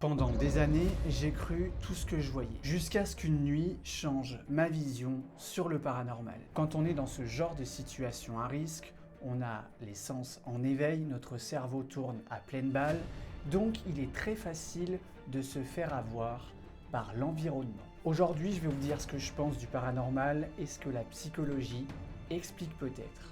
Pendant des années, j'ai cru tout ce que je voyais, jusqu'à ce qu'une nuit change ma vision sur le paranormal. Quand on est dans ce genre de situation à risque, on a les sens en éveil, notre cerveau tourne à pleine balle, donc il est très facile de se faire avoir par l'environnement. Aujourd'hui, je vais vous dire ce que je pense du paranormal et ce que la psychologie explique peut-être.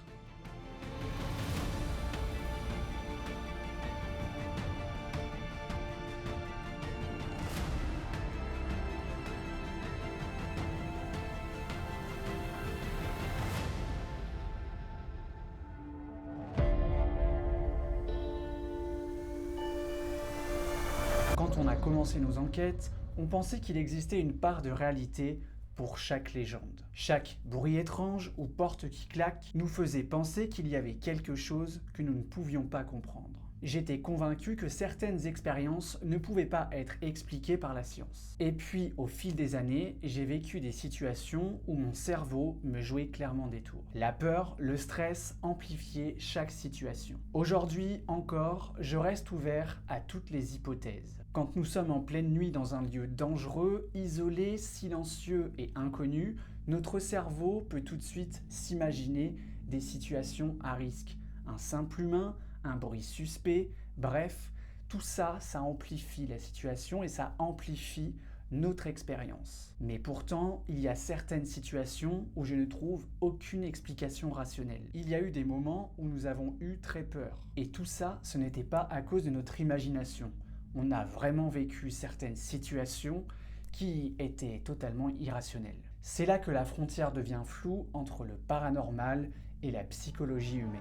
Quand on a commencé nos enquêtes, on pensait qu'il existait une part de réalité pour chaque légende. Chaque bruit étrange ou porte qui claque nous faisait penser qu'il y avait quelque chose que nous ne pouvions pas comprendre. J'étais convaincu que certaines expériences ne pouvaient pas être expliquées par la science. Et puis, au fil des années, j'ai vécu des situations où mon cerveau me jouait clairement des tours. La peur, le stress amplifiaient chaque situation. Aujourd'hui encore, je reste ouvert à toutes les hypothèses. Quand nous sommes en pleine nuit dans un lieu dangereux, isolé, silencieux et inconnu, notre cerveau peut tout de suite s'imaginer des situations à risque. Un simple humain, un bruit suspect, bref, tout ça, ça amplifie la situation et ça amplifie notre expérience. Mais pourtant, il y a certaines situations où je ne trouve aucune explication rationnelle. Il y a eu des moments où nous avons eu très peur. Et tout ça, ce n'était pas à cause de notre imagination. On a vraiment vécu certaines situations qui étaient totalement irrationnelles. C'est là que la frontière devient floue entre le paranormal et la psychologie humaine.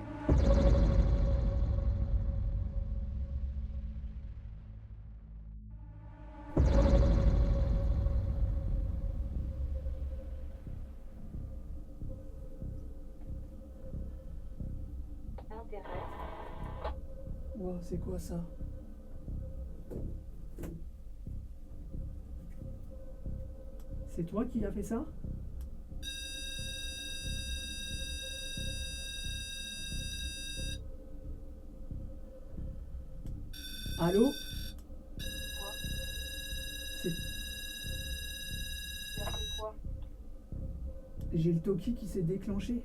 Wow, c'est quoi ça? C'est toi qui as fait ça? Allô? C'est... Tu as fait quoi? J'ai le Toki qui s'est déclenché.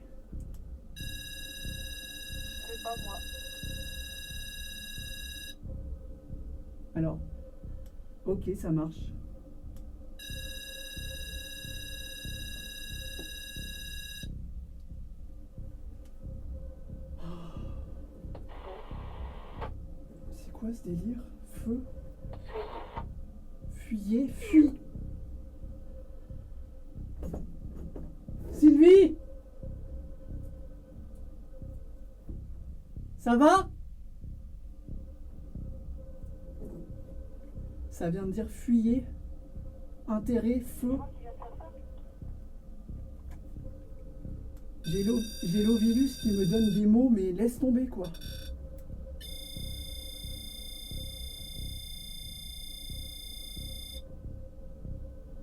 C'est pas moi. Alors, ok, ça marche. C'est quoi ce délire? Feu? Fuyez, fuis! Sylvie! Ça va? Ça vient de dire fuyez, intérêt, feu. Comment tu viens de faire ça? J'ai l'Ovilus qui me donne des mots, mais laisse tomber quoi.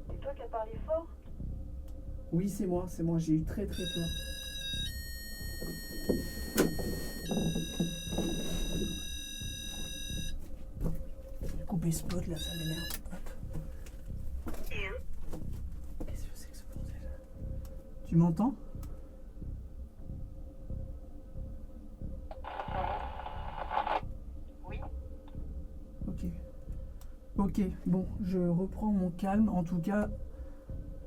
C'est toi qui as parlé fort? Oui, c'est moi, j'ai eu très très peur. Couper ce pot là, ça m'énerve. Hop. Qu'est-ce que c'est que ce bordel? Tu m'entends? Oui. Ok, bon, je reprends mon calme. En tout cas,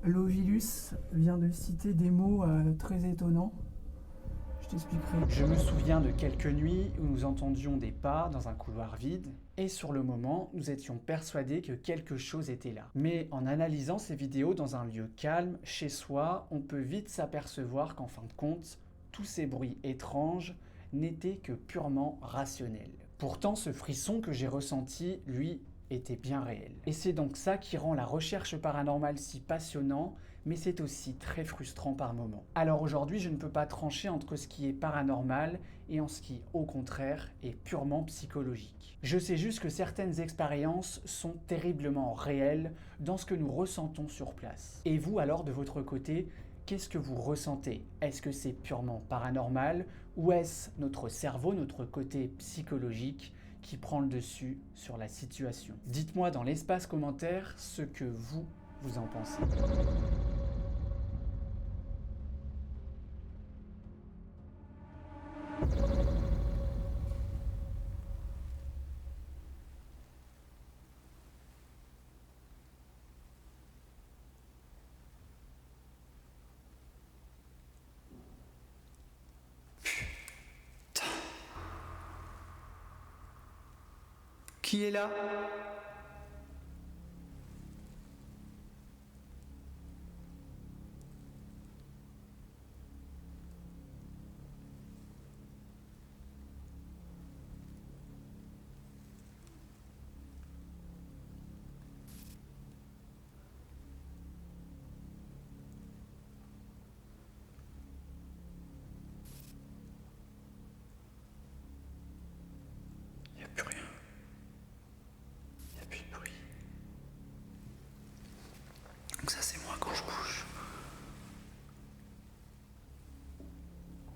l'Ovilus vient de citer des mots très étonnants. Je t'expliquerai. Je me souviens de quelques nuits où nous entendions des pas dans un couloir vide et sur le moment, nous étions persuadés que quelque chose était là. Mais en analysant ces vidéos dans un lieu calme, chez soi, on peut vite s'apercevoir qu'en fin de compte, tous ces bruits étranges n'étaient que purement rationnels. Pourtant, ce frisson que j'ai ressenti, lui, était bien réel. Et c'est donc ça qui rend la recherche paranormale si passionnant, mais c'est aussi très frustrant par moments. Alors aujourd'hui, je ne peux pas trancher entre ce qui est paranormal et en ce qui, au contraire, est purement psychologique. Je sais juste que certaines expériences sont terriblement réelles dans ce que nous ressentons sur place. Et vous, alors, de votre côté, qu'est-ce que vous ressentez? Est-ce que c'est purement paranormal ou est-ce notre cerveau, notre côté psychologique qui prend le dessus sur la situation. Dites-moi dans l'espace commentaire ce que vous en pensez. Qui est là? Il n'y a plus rien. Il n'y a plus de bruit. Donc ça c'est moi quand je bouge.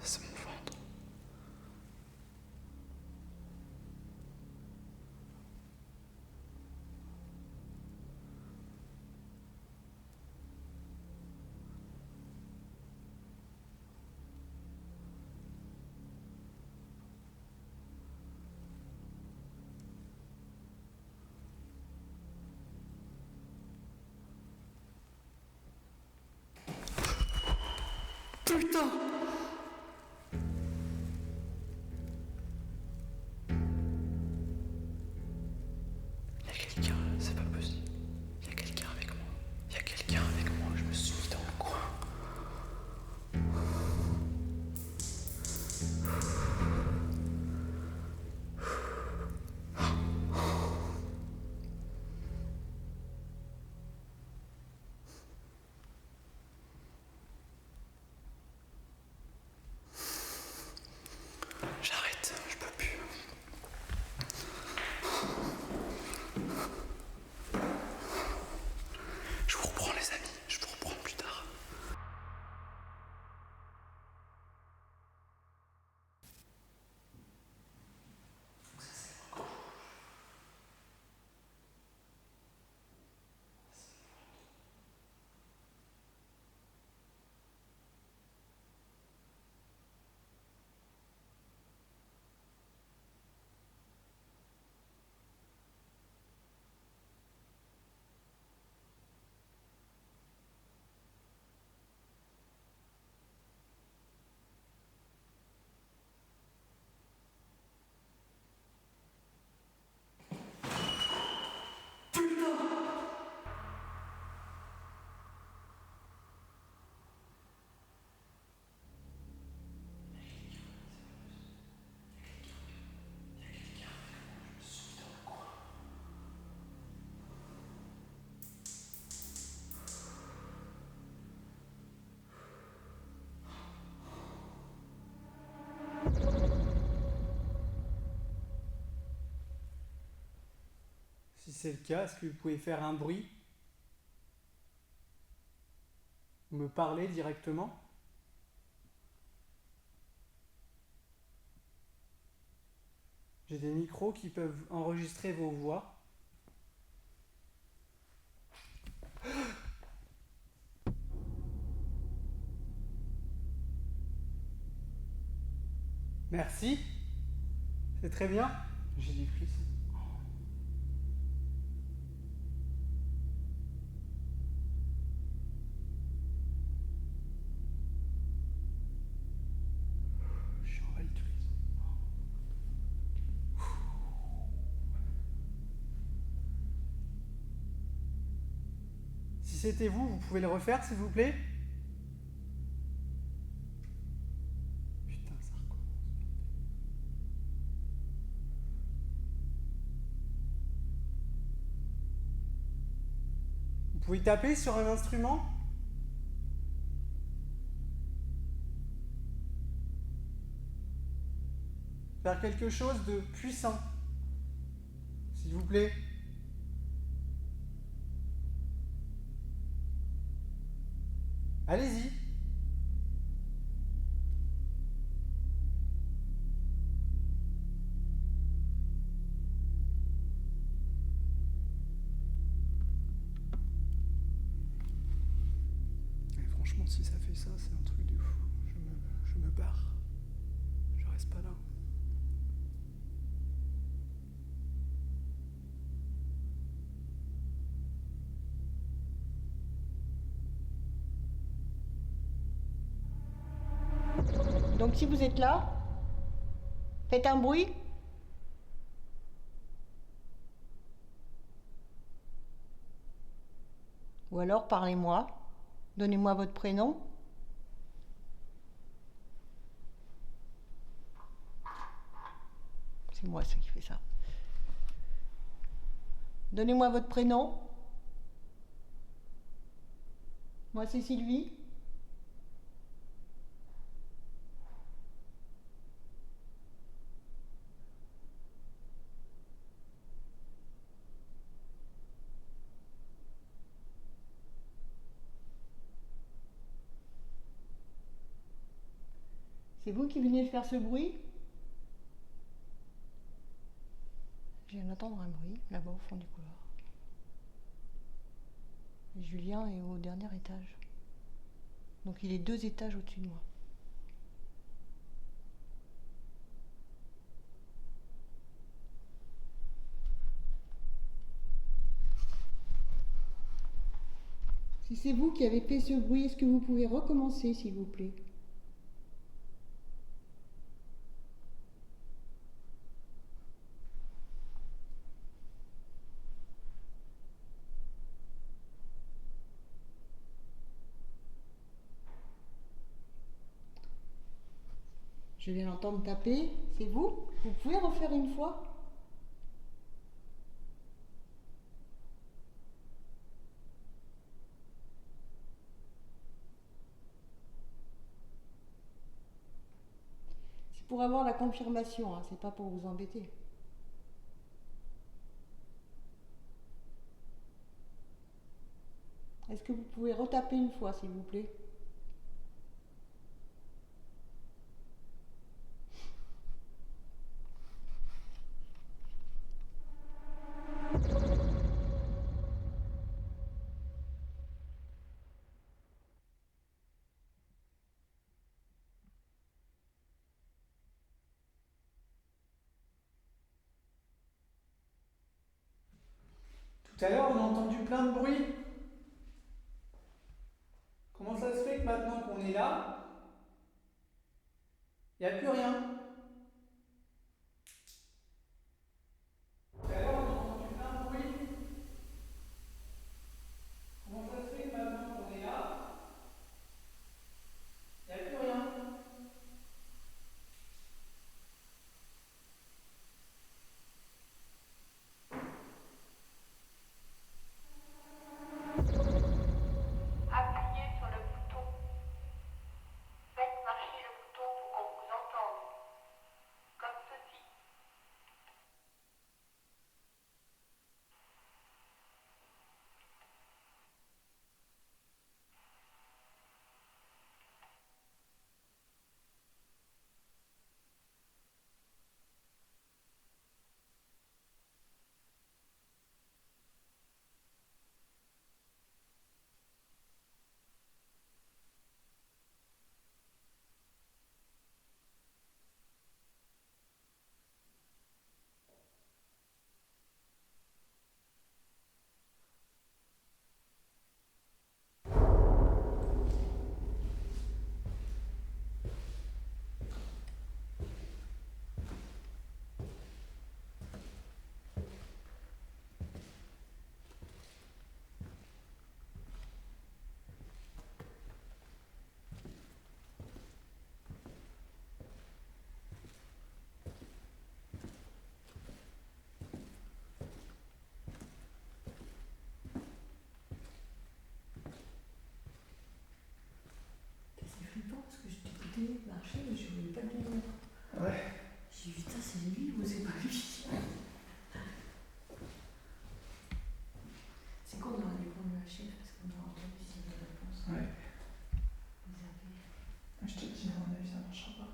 Ça c'est mon ventre. Putain! Il y a quelqu'un, c'est pas possible. Il y a quelqu'un avec moi. Il y a quelqu'un avec moi, je me suis mis dans le coin. J'arrête, je peux plus. Je vous reprends les amis, je vous reprends plus tard. Si c'est le cas, est-ce que vous pouvez faire un bruit? Me parler directement? J'ai des micros qui peuvent enregistrer vos voix. Merci. C'est très bien. J'ai des frissons. Je suis envahi de frissons. Si c'était vous, vous pouvez le refaire, s'il vous plaît? Putain, ça recommence. Vous pouvez taper sur un instrument? Faire quelque chose de puissant, s'il vous plaît. Allez-y. contre, si ça fait ça, c'est un truc de fou. Je me barre. Je reste pas là. Donc si vous êtes là, faites un bruit. Ou alors parlez-moi. Donnez-moi votre prénom. C'est moi ça qui fait ça. Donnez-moi votre prénom. Moi c'est Sylvie. C'est vous qui venez de faire ce bruit? Je viens d'entendre un bruit, là-bas au fond du couloir. Et Julien est au dernier étage. Donc il est 2 étages au-dessus de moi. Si c'est vous qui avez fait ce bruit, est-ce que vous pouvez recommencer, s'il vous plaît? Je viens d'entendre taper. C'est vous? Vous pouvez refaire une fois? C'est pour avoir la confirmation, hein, c'est pas pour vous embêter. Est-ce que vous pouvez retaper une fois, s'il vous plaît? Tout à l'heure, on a entendu plein de bruit. Comment ça se fait que maintenant qu'on est là, il n'y a plus rien? Tout à l'heure, on a entendu plein de bruit. Comment ça se fait que maintenant qu'on est là, il n'y a plus rien? Appuyez sur le bouton. Faites marcher le bouton pour qu'on vous entende. Comme ceci. C'est flippant parce que je t'écoutais marcher mais je voulais pas le numéro. Ouais. J'ai dit putain c'est lui ou c'est pas lui? C'est con d'avoir répondu à la chef parce qu'on a entendu s'il y avait une réponse. Ouais. Vous avez... Je te dis, à mon avis, ça marchera pas.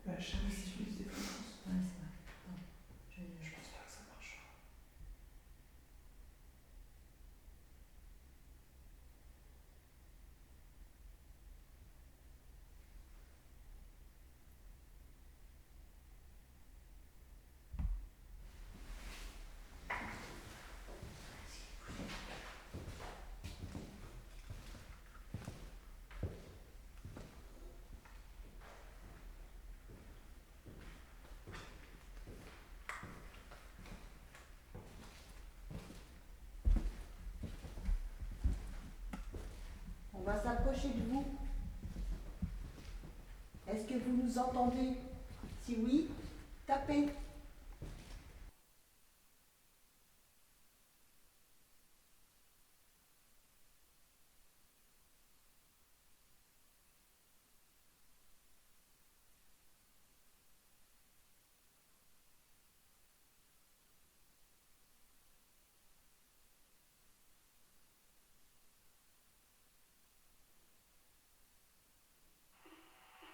La chaîne, c'est juste des fréquences. Ouais c'est vrai. Pardon. Je pense pas que ça marchera. Rapprochez de vous. Est-ce que vous nous entendez? Si oui, tapez.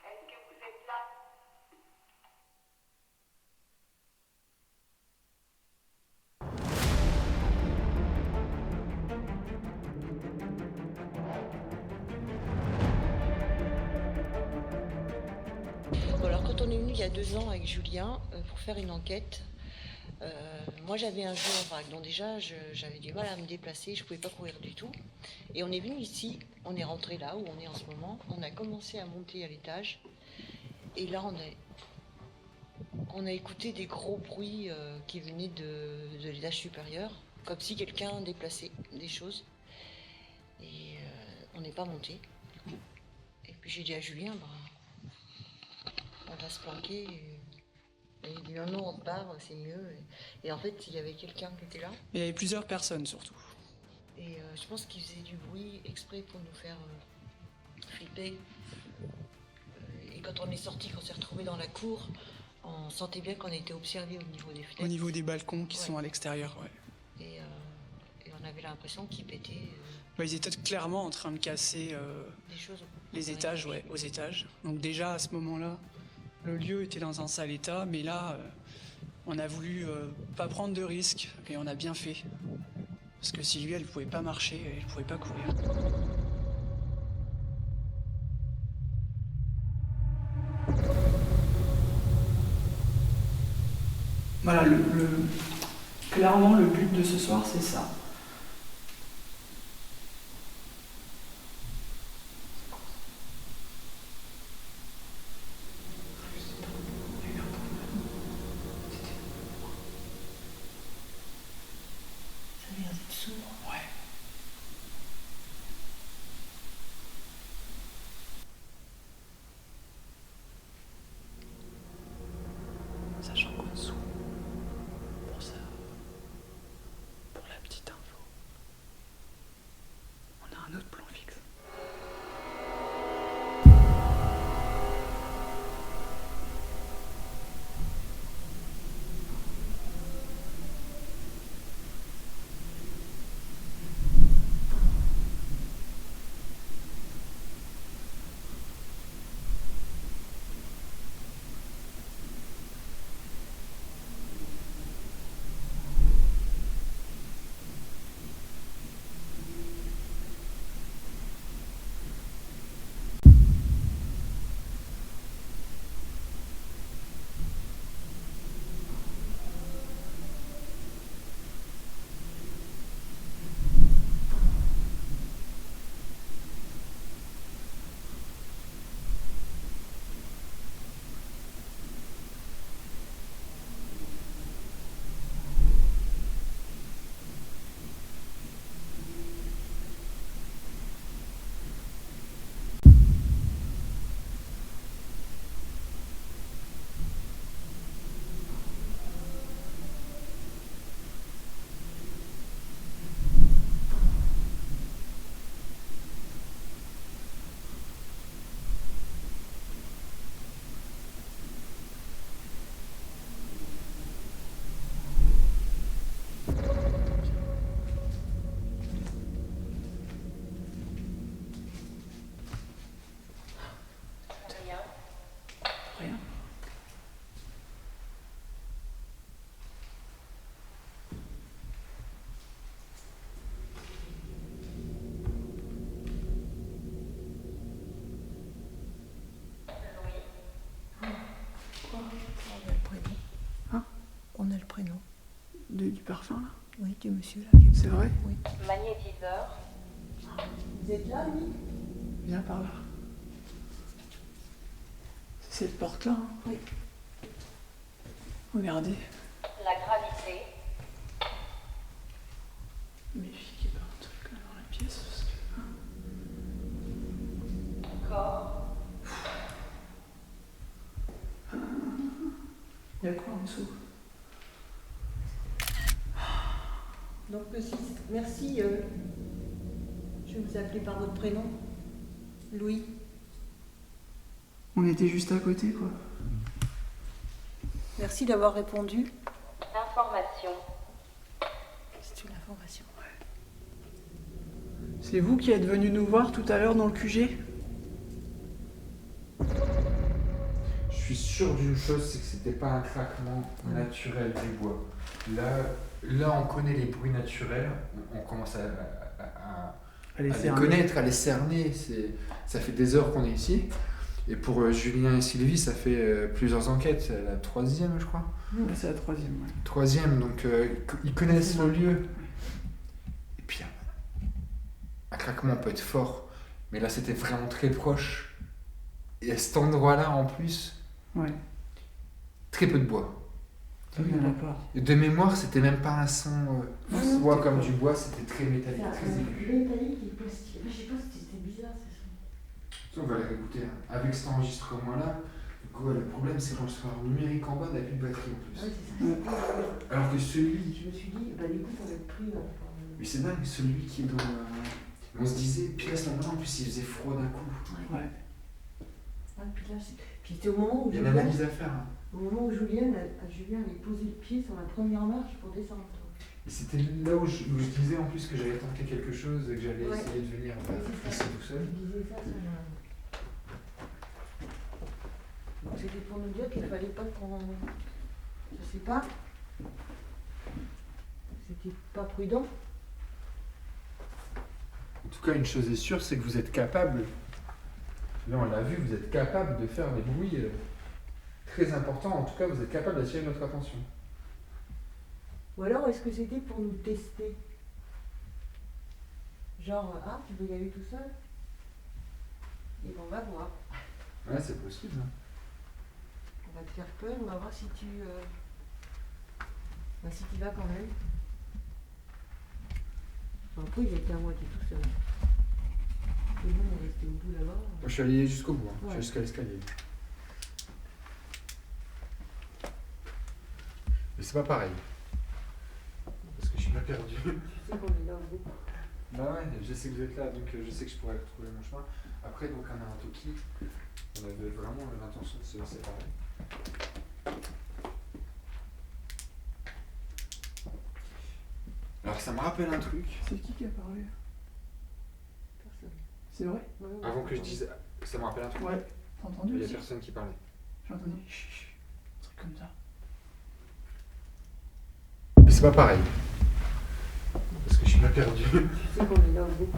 Est-ce que vous êtes là? Bon, alors quand on est venu il y a 2 ans avec Julien pour faire une enquête, moi j'avais un jeu en vrac, donc déjà j'avais du mal à me déplacer, je pouvais pas courir du tout. Et on est venu ici, on est rentré là où on est en ce moment, on a commencé à monter à l'étage, et là on a écouté des gros bruits qui venaient de l'étage supérieur, comme si quelqu'un déplaçait des choses. Et on n'est pas monté. Et puis j'ai dit à Julien, on va se planquer. Et il dit non, on part, c'est mieux. Et en fait, il y avait quelqu'un qui était là. Il y avait plusieurs personnes surtout. Et je pense qu'il faisait du bruit exprès pour nous faire flipper. Et quand on est sorti, quand on s'est retrouvé dans la cour, on sentait bien qu'on était observé au niveau des fenêtres. Au niveau des balcons qui sont Ouais. à l'extérieur, ouais. Et on avait l'impression qu'ils pétaient Ouais, ils étaient clairement en train de casser des choses. les étages, ouais, aux étages. Donc déjà à ce moment-là, le lieu était dans un sale état, mais là, on a voulu pas prendre de risques et on a bien fait. Parce que Sylvie, elle pouvait pas marcher, elle pouvait pas courir. Voilà, clairement, le but de ce soir, c'est ça. Ça a l'air d'être sourd. Ouais. Sachant qu'en dessous, pour la petite info, on a un autre plan fixe. Rien. On a le prénom. Hein? On a le prénom. Du parfum là? Oui, du monsieur là. C'est vrai? Oui. Magnétiseur. Vous êtes là, oui? Viens par là. C'est cette porte là. Hein? Oui. Regardez. La gravité. Méfie qu'il n'y ait pas un truc là dans la pièce. Parce que, hein. Il y a quoi en dessous? Donc, merci. Je vais vous appeler par votre prénom. Louis. On était juste à côté, quoi. Merci d'avoir répondu. Information. C'est une information. C'est vous qui êtes venu nous voir tout à l'heure dans le QG? Je suis sûr d'une chose, c'est que c'était pas un craquement naturel du bois. Là, on connaît les bruits naturels, on commence à les connaître, à les cerner. Ça fait des heures qu'on est ici. Et pour Julien et Sylvie, ça fait plusieurs enquêtes. C'est la 3e, je crois. Ouais, c'est la 3e, ouais. 3e, donc ils connaissent le lieu. Et puis, un craquement peut être fort, mais là, c'était vraiment très proche. Et à cet endroit-là, en plus, Ouais. très peu de bois. D'accord. Et de mémoire, c'était même pas un son bois c'était comme quoi du bois, c'était très métallique, très aigu. Métallique et plastique. Je sais pas si c'était bizarre, On va les réécouter. Avec cet enregistrement-là, le problème, c'est l'enregistrement numérique en bas n'a plus de batterie en plus. Alors que celui. Je me suis dit, bah du coup, ça va être pris. Mais c'est dingue, celui qui est dans. On se disait, puis là, ce moment-là, en plus, il faisait froid d'un coup. Ouais. Puis c'était au moment où Il y a une analyse à faire. Hein. Au moment où Julien avait posé le pied sur la première marche pour descendre. Et c'était là où je disais en plus que j'allais tenter quelque chose et que j'allais essayer de venir ici tout seul. Je disais ça, donc c'était pour nous dire qu'il fallait pas qu'on. Je sais pas. C'était pas prudent. En tout cas, une chose est sûre, c'est que vous êtes capable. Là, on l'a vu, vous êtes capable de faire des bruits très importants. En tout cas, vous êtes capable d'attirer notre attention. Ou alors est-ce que c'était pour nous tester? Genre, ah, tu veux y aller tout seul? Et on va voir. Ouais, c'est possible. Hein. On va te faire peur, on va voir si tu si tu vas quand même. Après, il était à moitié tout seul. Tout le monde est resté au bout là-bas. Moi, je suis allé jusqu'au bout, hein. Ouais. Je suis jusqu'à l'escalier. Mais c'est pas pareil. Parce que je suis pas perdu. Tu sais qu'on est là au bout. Bah ouais, je sais que vous êtes là, donc je sais que je pourrais retrouver mon chemin. Après, donc, on a un Toki. On avait vraiment l'intention de se séparer. Alors, ça me rappelle un truc. C'est qui a parlé? Personne. C'est vrai? Avant que je dise, ça me rappelle un truc. Ouais. T'as entendu Il y a aussi? personne qui parlait. J'ai entendu. Chut. Un truc comme ça. Mais c'est pas pareil. Parce que je suis pas perdu. Tu sais qu'on est là au bout.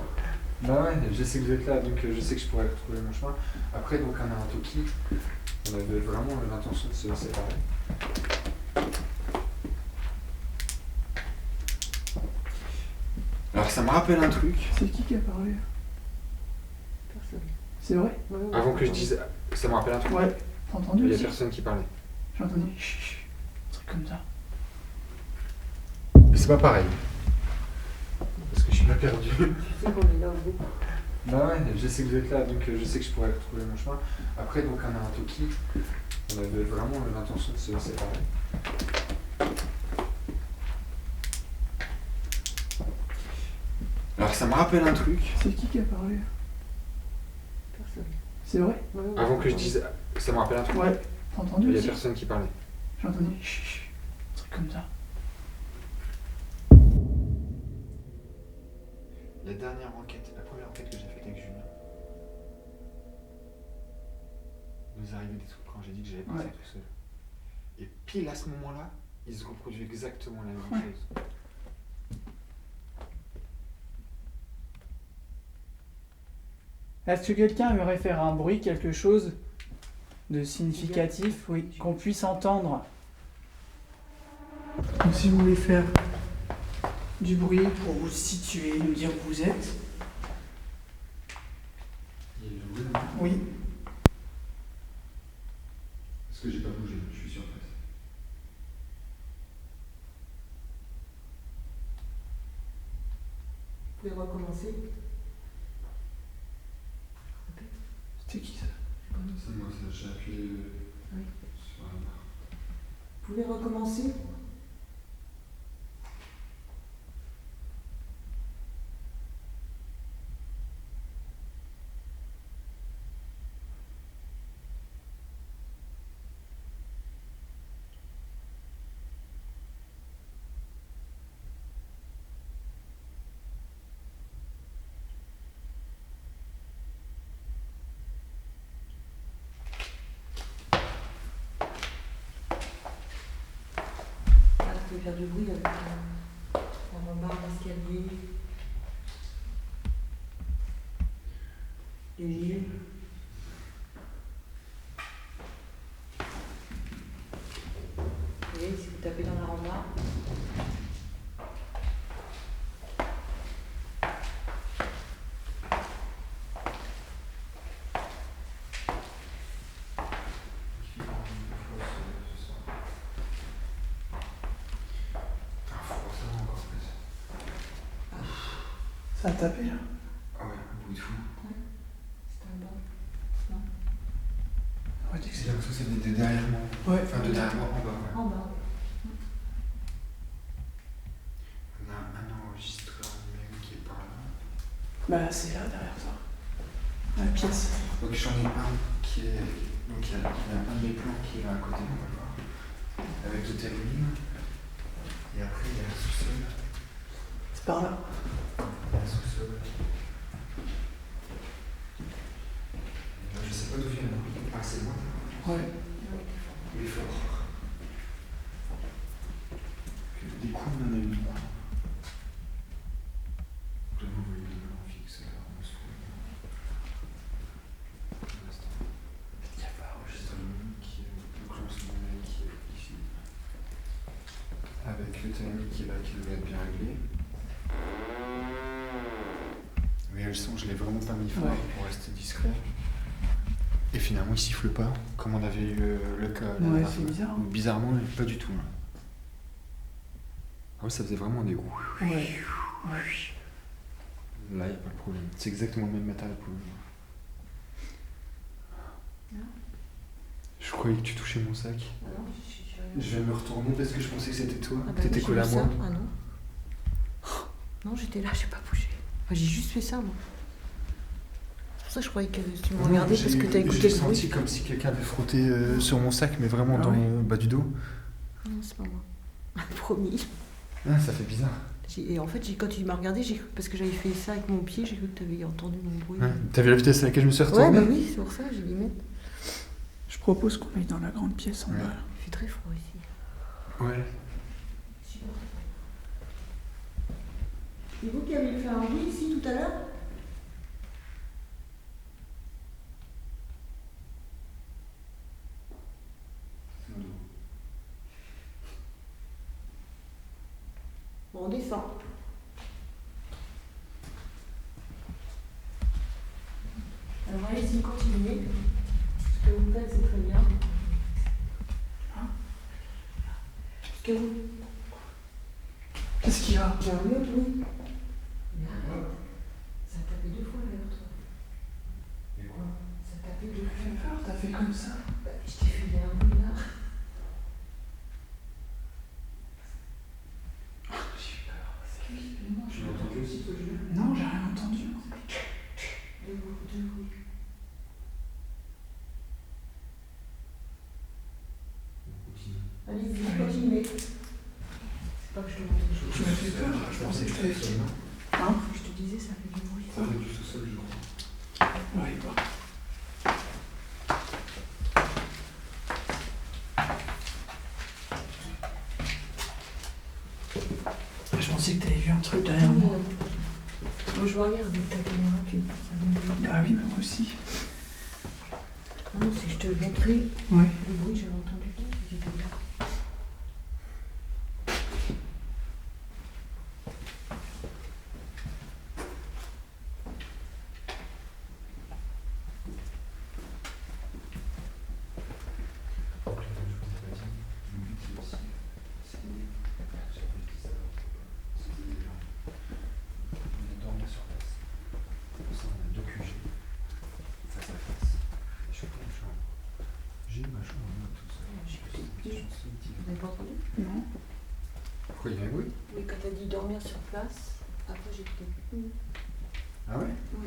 Bah ouais, je sais que vous êtes là, donc je sais que je pourrais retrouver mon chemin. Après, donc, on a un Toki. On avait vraiment l'intention de se séparer. Alors, ça me rappelle un truc. C'est qui a parlé? Personne. C'est vrai? Avant que je dise, ça me rappelle un truc. Ouais. T'as entendu Il y a aussi? personne qui parlait. J'ai entendu. Chut. Un truc comme ça. Mais c'est pas pareil. Parce que je suis pas perdu. Tu sais qu'on est là au bout. Bah ouais, je sais que vous êtes là, donc je sais que je pourrais retrouver mon chemin. Après, donc, on a un Toki. On avait vraiment l'intention de se séparer. Alors, ça me rappelle un truc. C'est qui a parlé? Personne. C'est vrai? Avant que je dise, ça me rappelle un truc. Ouais. T'as entendu Il y a aussi? personne qui parlait. J'ai entendu. Chut. Un truc comme ça. La dernière enquête, la première enquête que j'ai faite avec Julien, il nous arrivait des trucs quand j'ai dit que j'allais partir tout seul. Et pile à ce moment-là, il se reproduit exactement la même chose. Est-ce que quelqu'un aimerait faire un bruit, quelque chose de significatif, oui, qu'on puisse entendre? Donc si vous voulez faire du bruit pour vous situer, nous dire où vous êtes. Il y a du bruit là. Oui. Parce que j'ai pas bougé, je suis sur place. Vous pouvez recommencer. C'était qui ça? C'est moi, ça, j'ai appuyé Oui. sur la barre. Vous pouvez recommencer? Vous pouvez faire du bruit avec la rambarde d'escalier, les gilets. Vous voyez, si vous tapez dans la rambarde, Ça a tapé là. Ah ouais, un bruit de fou. c'est un bon. Ouais, tu sais que J'ai l'impression que ça venait de derrière moi. Ouais. Enfin, de derrière moi, en bas, ouais. En bas. On a un enregistreur même qui est par là. Bah, c'est là derrière toi. La pièce. Donc j'en ai un qui est... Donc il y a un de mes plans qui est là à côté, on va le voir. Avec le terminal. Et après il y a le sous-sol. C'est par là. Il y a le sous-sol. Je sais pas d'où vient le bruit. Ah, c'est loin. Ouais. Il est fort. Des coups, on en a eu. Là, vous voyez le blanc fixe, là, on se trouve. Pour l'instant. Il n'y a pas enregistrement qui est le classement qui est ici. Avec le timing qui est là, qui devrait être bien réglé. Mais le son, je l'ai vraiment pas mis fort pour rester discret. Et finalement, il siffle pas, comme on avait eu le cas. la Ouais, dernière c'est fois. bizarre. Bizarrement, pas du tout. Ah ouais, ça faisait vraiment des goûts. Ouais. Ouais. Là, il n'y a pas de problème. C'est exactement le même matériel pour le voir. Je croyais que tu touchais mon sac. Ah non, je suis Je vais me retourner parce que je pensais que c'était toi. Ah bah T'étais oui, j'ai collé à vu moi. ça. Ah non. Non, j'étais là, j'ai pas bougé. Enfin, j'ai juste fait ça, moi. C'est pour ça que je croyais que tu me Non, regardais parce que t'as écouté J'ai le bruit. senti comme si quelqu'un avait frotté sur mon sac, mais vraiment Ah dans ouais. le bas du dos. Non, c'est pas moi. Promis. Ah, ça fait bizarre. Et en fait, quand tu m'as regardé, j'ai cru, parce que j'avais fait ça avec mon pied, j'ai cru que t'avais entendu mon bruit. Ouais. T'as vu la vitesse à laquelle je me suis Ouais, retourné? bah oui, c'est pour ça, j'ai dit mettre. Je propose qu'on aille dans la grande pièce en Ouais. bas. Il fait très froid ici. Ouais. Et vous qui avez fait un bruit ici tout à l'heure? Bon, on descend. Alors allez-y, continuez. Ce que vous faites, c'est très bien. Ce que vous... Qu'est-ce qu'il y a? J'ai un mieux bruit. Mais arrête. Ça a tapé 2 fois l'heure, toi. Et quoi? Ça a tapé 2 T'as fait fois. peur, t'as fait comme ça. Bah, je t'ai fait un bruit là. Tu l'as entendu aussi, toi, Julien? Non, j'ai rien entendu. Deux bruits. Allez-y, continuez. C'est pas que je te montre des choses. Tu m'as fait peur, je pensais que t'avais fait. Hein? Je te disais, ça fait du bruit. Ça fait du sous-sol, je crois. Ouais, bah. Je pensais que t'avais vu un truc derrière moi. Moi, je regarde avec ta caméra, tu ça donne du- Ah oui, mais moi aussi. Non, si je te montrais Ouais. le bruit, j'avais entendu. J'étais là. J'ai ma chambre, tout ça. J'ai Vous n'avez pas entendu? Non. Pourquoi il y a un bruit? Oui, quand t'as dit dormir sur place, après j'ai écouté. Ah ouais? Oui.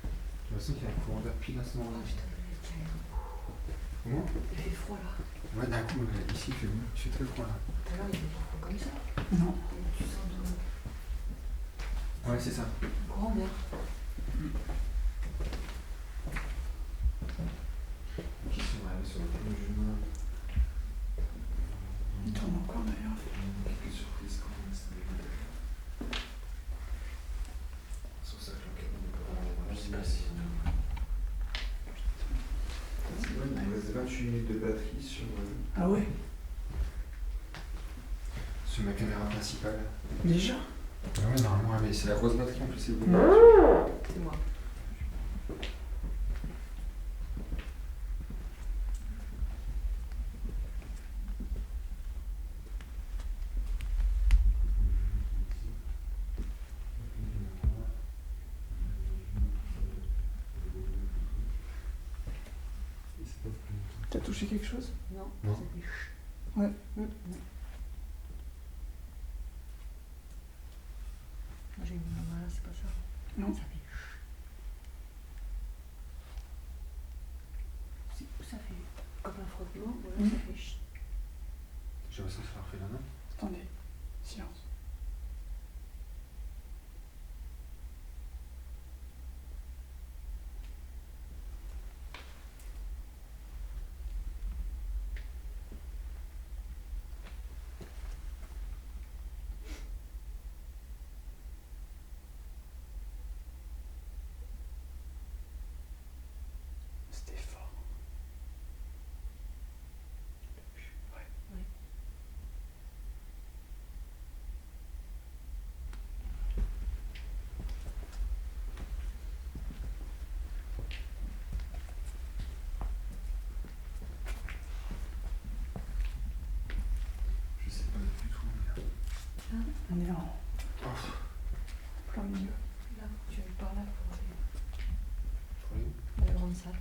J'ai l'impression qu'il y a un courant d'air pile à ce Oh moment-là. putain, il Comment? fait froid là. Ouais, d'un coup, ici il fait très froid là. Tout à l'heure il fait froid comme ça. Non. Et tu sens Ouais, c'est ça. du courant d'air. Qui sont arrivés sur le 1er juin. Il tourne encore d'ailleurs. Quelques surprises quand même, c'est des sur ça que l'enquête n'est pas vraiment. Je sais pas si. C'est bon, il reste 28 minutes de batterie sur Ah ouais, ma caméra principale. déjà? Ah ouais, normalement, mais c'est la grosse batterie en plus, c'est bon. C'est moi. T'as touché quelque chose? Non, Non. ça fait chut. Ouais. Moi j'ai mis ma main là, c'est pas ça. Non. Ça fait chut. Ça fait comme un frottement, voilà, ça fait chut. J'ai l'impression que ça leur fait la main. Attendez, silence. C'était fort. Ouais. Ouais. Je sais pas du tout. Mais... On est en plein milieu. Là, tu vas par là pour aller Oui. à la grande salle.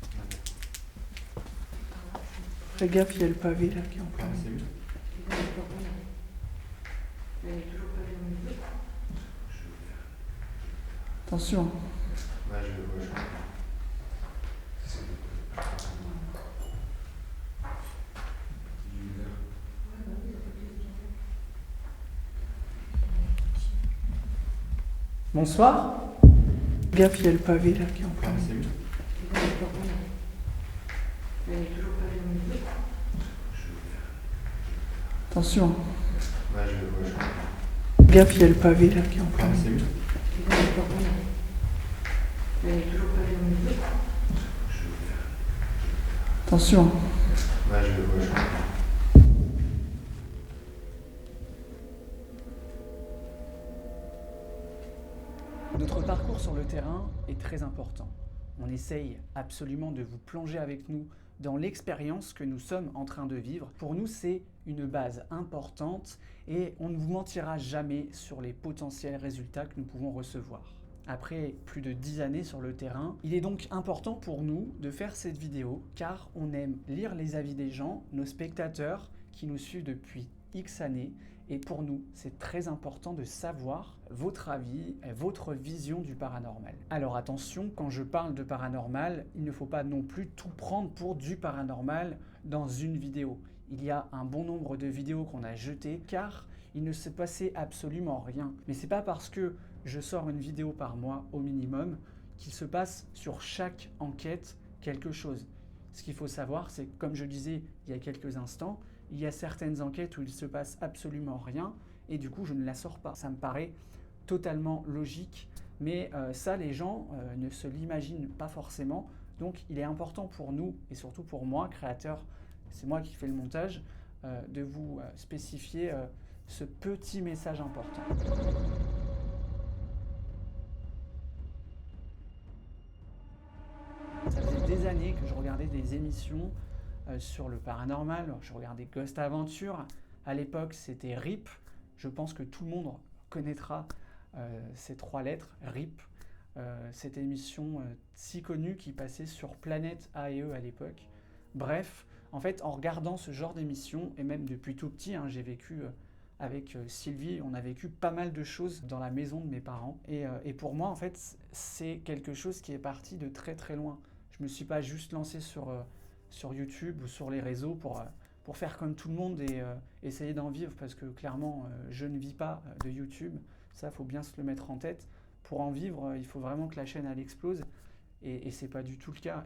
Par là, Fais gaffe, il y a le pavé là qui est en plein Ah, c'est milieu. mieux. Elle est toujours pas bien au milieu. Attention. Ouais, je comprends. Bonsoir. Fais gaffe, il y a le pavé là qui est en plein Ah, milieu. c'est mieux. Elle est toujours pas bien au milieu. Attention. Ouais, je comprends. Fais gaffe, il y a le pavé là qui est en plein Ah, c'est milieu. mieux. Elle est toujours pas bien au milieu. Attention. Ouais, je comprends. Notre parcours sur le terrain est très important. On essaye absolument de vous plonger avec nous dans l'expérience que nous sommes en train de vivre. Pour nous, c'est une base importante et on ne vous mentira jamais sur les potentiels résultats que nous pouvons recevoir. Après plus de 10 années sur le terrain, il est donc important pour nous de faire cette vidéo car on aime lire les avis des gens, nos spectateurs qui nous suivent depuis X années. Et pour nous, c'est très important de savoir votre avis et votre vision du paranormal. Alors attention, quand je parle de paranormal, il ne faut pas non plus tout prendre pour du paranormal dans une vidéo. Il y a un bon nombre de vidéos qu'on a jetées car il ne s'est passé absolument rien. Mais c'est pas parce que je sors une vidéo par mois au minimum qu'il se passe sur chaque enquête quelque chose. Ce qu'il faut savoir, c'est que comme je disais il y a quelques instants, il y a certaines enquêtes où il se passe absolument rien et du coup je ne la sors pas. Ça me paraît totalement logique, mais ça les gens ne se l'imaginent pas forcément. Donc il est important pour nous et surtout pour moi, créateur, c'est moi qui fais le montage, de vous spécifier ce petit message important. Ça faisait des années que je regardais des émissions sur le paranormal. Je regardais Ghost Adventure. À l'époque, c'était RIP. Je pense que tout le monde connaîtra ces 3 lettres, RIP. Cette émission si connue qui passait sur Planète A&E à l'époque. Bref, en fait, en regardant ce genre d'émission, et même depuis tout petit, j'ai vécu avec Sylvie, on a vécu pas mal de choses dans la maison de mes parents. Et pour moi, en fait, c'est quelque chose qui est parti de très très loin. Je me suis pas juste lancé sur YouTube ou sur les réseaux pour faire comme tout le monde et essayer d'en vivre, parce que clairement, je ne vis pas de YouTube. Ça, faut bien se le mettre en tête. Pour en vivre, il faut vraiment que la chaîne elle explose. Et c'est pas du tout le cas.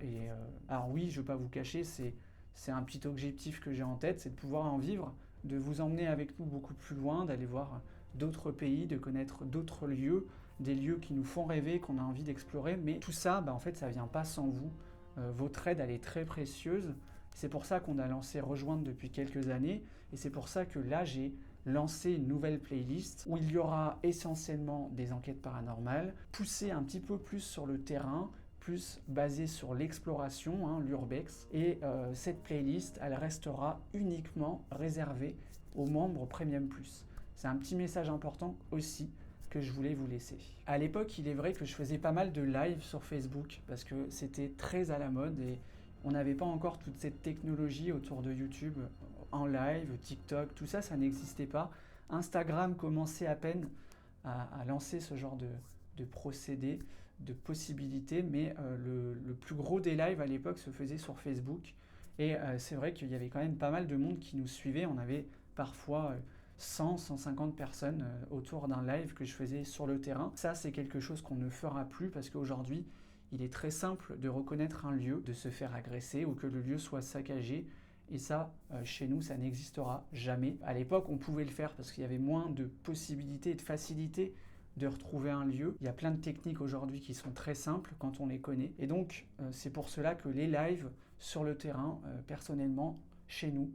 Alors oui, je vais pas vous cacher, c'est un petit objectif que j'ai en tête, c'est de pouvoir en vivre, de vous emmener avec nous beaucoup plus loin, d'aller voir d'autres pays, de connaître d'autres lieux, des lieux qui nous font rêver, qu'on a envie d'explorer. Mais tout ça, en fait, ça vient pas sans vous. Votre aide, elle est très précieuse. C'est pour ça qu'on a lancé Rejoindre depuis quelques années. Et c'est pour ça que là, j'ai lancé une nouvelle playlist où il y aura essentiellement des enquêtes paranormales, poussées un petit peu plus sur le terrain, plus basée sur l'exploration, l'urbex. Et cette playlist, elle restera uniquement réservée aux membres Premium Plus. C'est un petit message important aussi que je voulais vous laisser. À l'époque, il est vrai que je faisais pas mal de live sur Facebook parce que c'était très à la mode et on n'avait pas encore toute cette technologie autour de YouTube en live, TikTok, tout ça, ça n'existait pas. Instagram commençait à peine à lancer ce genre de procédé, de possibilités, mais le plus gros des lives à l'époque se faisait sur Facebook. Et c'est vrai qu'il y avait quand même pas mal de monde qui nous suivait. On avait parfois 100, 150 personnes autour d'un live que je faisais sur le terrain. Ça, c'est quelque chose qu'on ne fera plus parce qu'aujourd'hui, il est très simple de reconnaître un lieu, de se faire agresser ou que le lieu soit saccagé. Et ça, chez nous, ça n'existera jamais. À l'époque, on pouvait le faire parce qu'il y avait moins de possibilités et de facilités de retrouver un lieu. Il y a plein de techniques aujourd'hui qui sont très simples quand on les connaît. Et donc, c'est pour cela que les lives sur le terrain, personnellement, chez nous,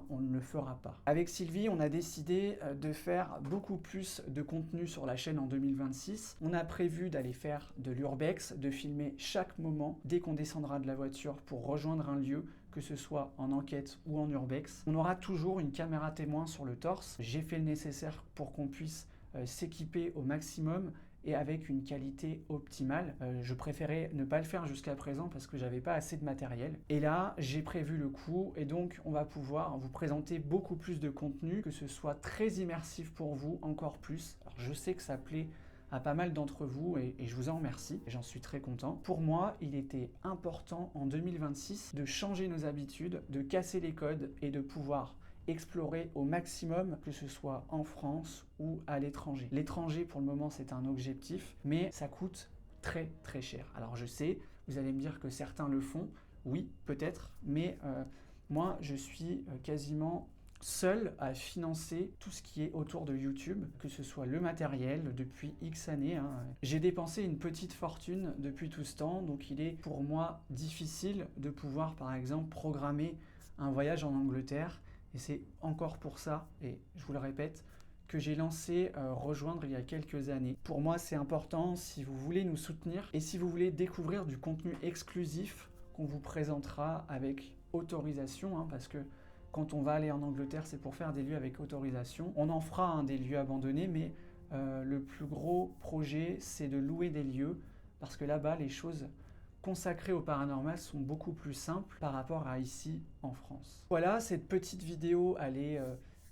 on ne le fera pas. Avec Sylvie, on a décidé de faire beaucoup plus de contenu sur la chaîne en 2026. On a prévu d'aller faire de l'urbex, de filmer chaque moment dès qu'on descendra de la voiture pour rejoindre un lieu, que ce soit en enquête ou en urbex. On aura toujours une caméra témoin sur le torse. J'ai fait le nécessaire pour qu'on puisse s'équiper au maximum et avec une qualité optimale. Je préférais ne pas le faire jusqu'à présent parce que j'avais pas assez de matériel. Et là, j'ai prévu le coup et donc on va pouvoir vous présenter beaucoup plus de contenu, que ce soit très immersif pour vous, encore plus. Alors je sais que ça plaît à pas mal d'entre vous et je vous en remercie, j'en suis très content. Pour moi, il était important en 2026 de changer nos habitudes, de casser les codes et de pouvoir explorer au maximum, que ce soit en France ou à l'étranger. L'étranger, pour le moment, c'est un objectif, mais ça coûte très très cher. Alors je sais, vous allez me dire que certains le font, oui, peut-être, mais moi, je suis quasiment seul à financer tout ce qui est autour de YouTube, que ce soit le matériel depuis X années. J'ai dépensé une petite fortune depuis tout ce temps, donc il est pour moi difficile de pouvoir, par exemple, programmer un voyage en Angleterre. Et c'est encore pour ça, et je vous le répète, que j'ai lancé Rejoindre il y a quelques années. Pour moi, c'est important si vous voulez nous soutenir et si vous voulez découvrir du contenu exclusif qu'on vous présentera avec autorisation, parce que quand on va aller en Angleterre, c'est pour faire des lieux avec autorisation. On en fera des lieux abandonnés, mais le plus gros projet, c'est de louer des lieux, parce que là-bas, les choses consacrées au paranormal sont beaucoup plus simples par rapport à ici en France. Voilà, cette petite vidéo, elle est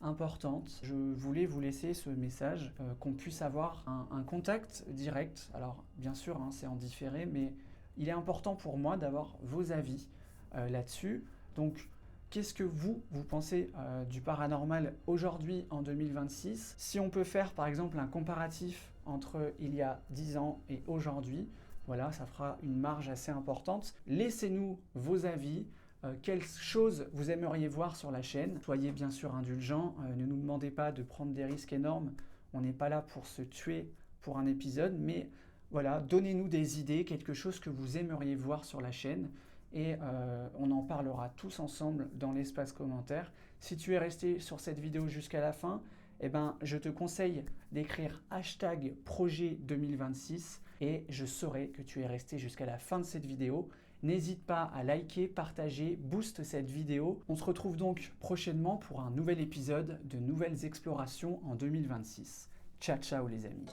importante. Je voulais vous laisser ce message, qu'on puisse avoir un contact direct. Alors bien sûr, c'est en différé, mais il est important pour moi d'avoir vos avis là-dessus. Donc, qu'est-ce que vous pensez du paranormal aujourd'hui en 2026? Si on peut faire par exemple un comparatif entre il y a 10 ans et aujourd'hui, voilà, ça fera une marge assez importante. Laissez-nous vos avis, quelles choses vous aimeriez voir sur la chaîne. Soyez bien sûr indulgents, ne nous demandez pas de prendre des risques énormes. On n'est pas là pour se tuer pour un épisode, mais voilà, donnez-nous des idées, quelque chose que vous aimeriez voir sur la chaîne. Et on en parlera tous ensemble dans l'espace commentaire. Si tu es resté sur cette vidéo jusqu'à la fin, je te conseille d'écrire #projet2026 et je saurai que tu es resté jusqu'à la fin de cette vidéo. N'hésite pas à liker, partager, booste cette vidéo. On se retrouve donc prochainement pour un nouvel épisode de nouvelles explorations en 2026. Ciao ciao les amis.